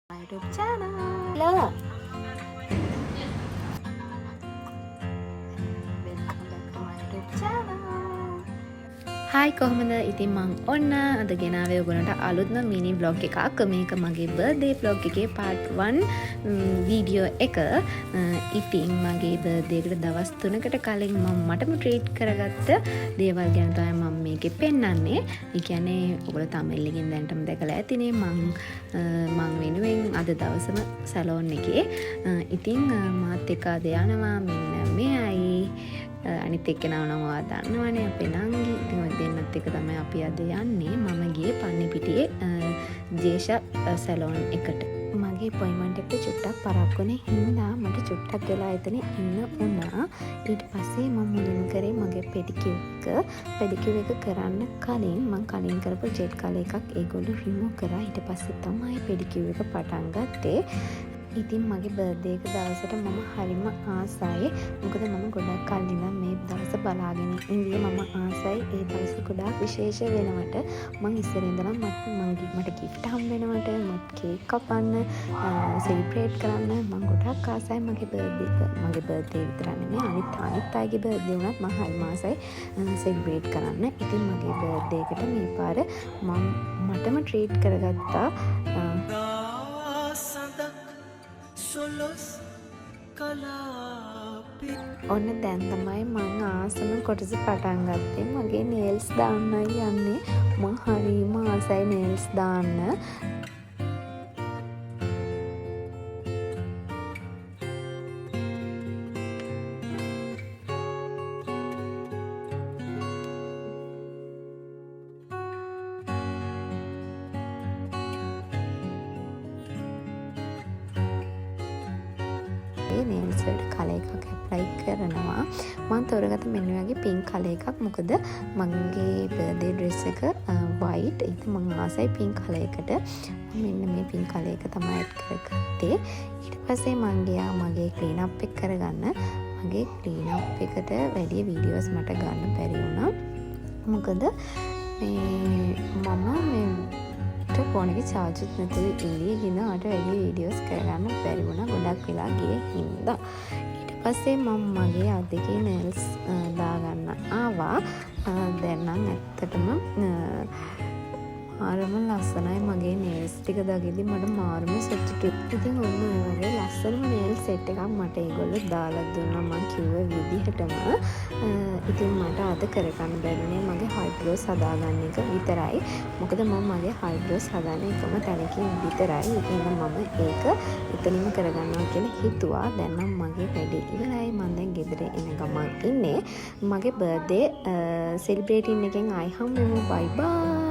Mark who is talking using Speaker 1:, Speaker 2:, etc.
Speaker 1: YouTube channel. Hello. Welcome back to my YouTube channel. Hi කොහමද? ඉතින් මං ඔන්න අද ගෙනාවේ ඔයගොල්ලන්ට අලුත්ම මිනි vlog එකක්. මේක මගේ birthday vlog එකේ part 1 වීඩියෝ එක. ඉතින් මගේ birthday එකට දවස් 3කට කලින් මම මටම treat කරගත්ත දේවල් ගැන තමයි මම මේකේ පෙන්නන්නේ. ඒ කියන්නේ ඔයගොල්ලෝ thumbnail එකෙන් දැනටම දැකලා ඇතිනේ මං වෙනුවෙන් අද දවසම සැලෝන් එකේ. ඉතින් මාත් එක්ක අද යනවා මෙන්න මෙයයි. අනිත් එක්කෙනාව නම් ඔයා දන්නවනේ අපේ නංගි. ඉතින් ඔය දෙන්නත් එක තමයි අපි අද යන්නේ. මම ගියේ පන්නිපිටියේ ජේෂා සැලෝන් එකට. මගේ අපොයින්ට්මන්ට් එකට චුට්ටක් පරක්කුනේ හින්දා මට චුට්ටක් වෙලා එතන ඉන්න වුණා. ඊට පස්සේ මම මුලින්ම කරේ මගේ පෙඩිකියුර් එක කරන්න කලින් මම කලින් කරපු ජෙට් කලර් එකක් ඒගොල්ලෝ රිමූව් කරා. ඊට පස්සේ තමයි පෙඩිකියුර් එක පටන් ගත්තේ. ඉතින් මගේ බර්ත්ඩේ එක දවසට මම හරිම ආසයි. මොකද මම ගොඩක් කල් ඉඳන් මේ දවස බලාගෙන ඉඳියේ. මම ආසයි ඒ දවස ගොඩාක් විශේෂ වෙනවට. මම ඉස්සර ඉඳලා මට gift හම් වෙනවට, මට කේක් කපන්න, සෙලිබ්‍රේට් කරන්න මම ගොඩක් ආසයි මගේ බර්ත්ඩේ විතර නෙමෙයි අනිත් අයගේ බර්ත්ඩේ වුණත් මම හරිම ආසයි සෙලිබ්‍රේට් කරන්න. ඉතින් මගේ බර්ත්ඩේ එකට මේ පාර මටම ට්‍රීට් කරගත්තා. ඔන්න දැන් තමයි මං ආසම කොටස පටන් ගත්තේ. මගේ නේල්ස් දාන්නයි යන්නේ. මං හරිම ආසයි නේල්ස් දාන්න. නේල්ස් වලට කලර් එකක් ඇප්ලයි කරනවා. මම තෝරගත්ත මෙන්න වගේ පින්ක් කලර් එකක්. මොකද මගේ බර්ත්ඩේ ඩ්‍රෙස් එක වයිට්. ඒක මම ආසයි පින්ක් කලර් එකට. මෙන්න මේ පින්ක් කලර් එක තමයි ඇඩ් කරගත්තේ. ඊට පස්සේ මම ගියා මගේ ක්ලීන් අප් එක කරගන්න. මගේ ක්ලීන් අප් එකට වැඩි වීඩියෝස් මට ගන්න බැරි වුණා. මොකද ෆෝන් එකේ charge එක නැතුව ඉඳීගෙන මට වැඩි වීඩියෝස් කරගන්න බැරි වුණා. ගොඩක් වෙලා ගියේ හින්දා. ඊට පස්සේ මම මගේ අත් දෙකේ nails දාගන්න ආවා. දැන් නම් ඇත්තටම මාරම ලස්සනයි මගේ nails ටික දාගෙදි මට මාරම සතුටුයි. ඉතින් ඔන්න ඔය වගේ ලස්සනම nail set එකක් මට ඒගොල්ලෝ දාලා දුන්නා මම කිව්ව විදිහටම. ඉතින් මට අද කරගන්න බැරිනේ මගේ eyebrows හදාගන්න එක විතරයි. මොකද මම මගේ eyebrows හදාන එකම තැනකින් විතරයි. ඉතින් මම ඒක එතනින්ම කරගන්නවා කියලා හිතුවා. දැන් නම් මගේ වැඩේ ඉවරයි. මම දැන් ගෙදර එන ගමන් ඉන්නේ. මගේ birthday celebrating එකෙන් ආයි හම්බෙමු. bye bye.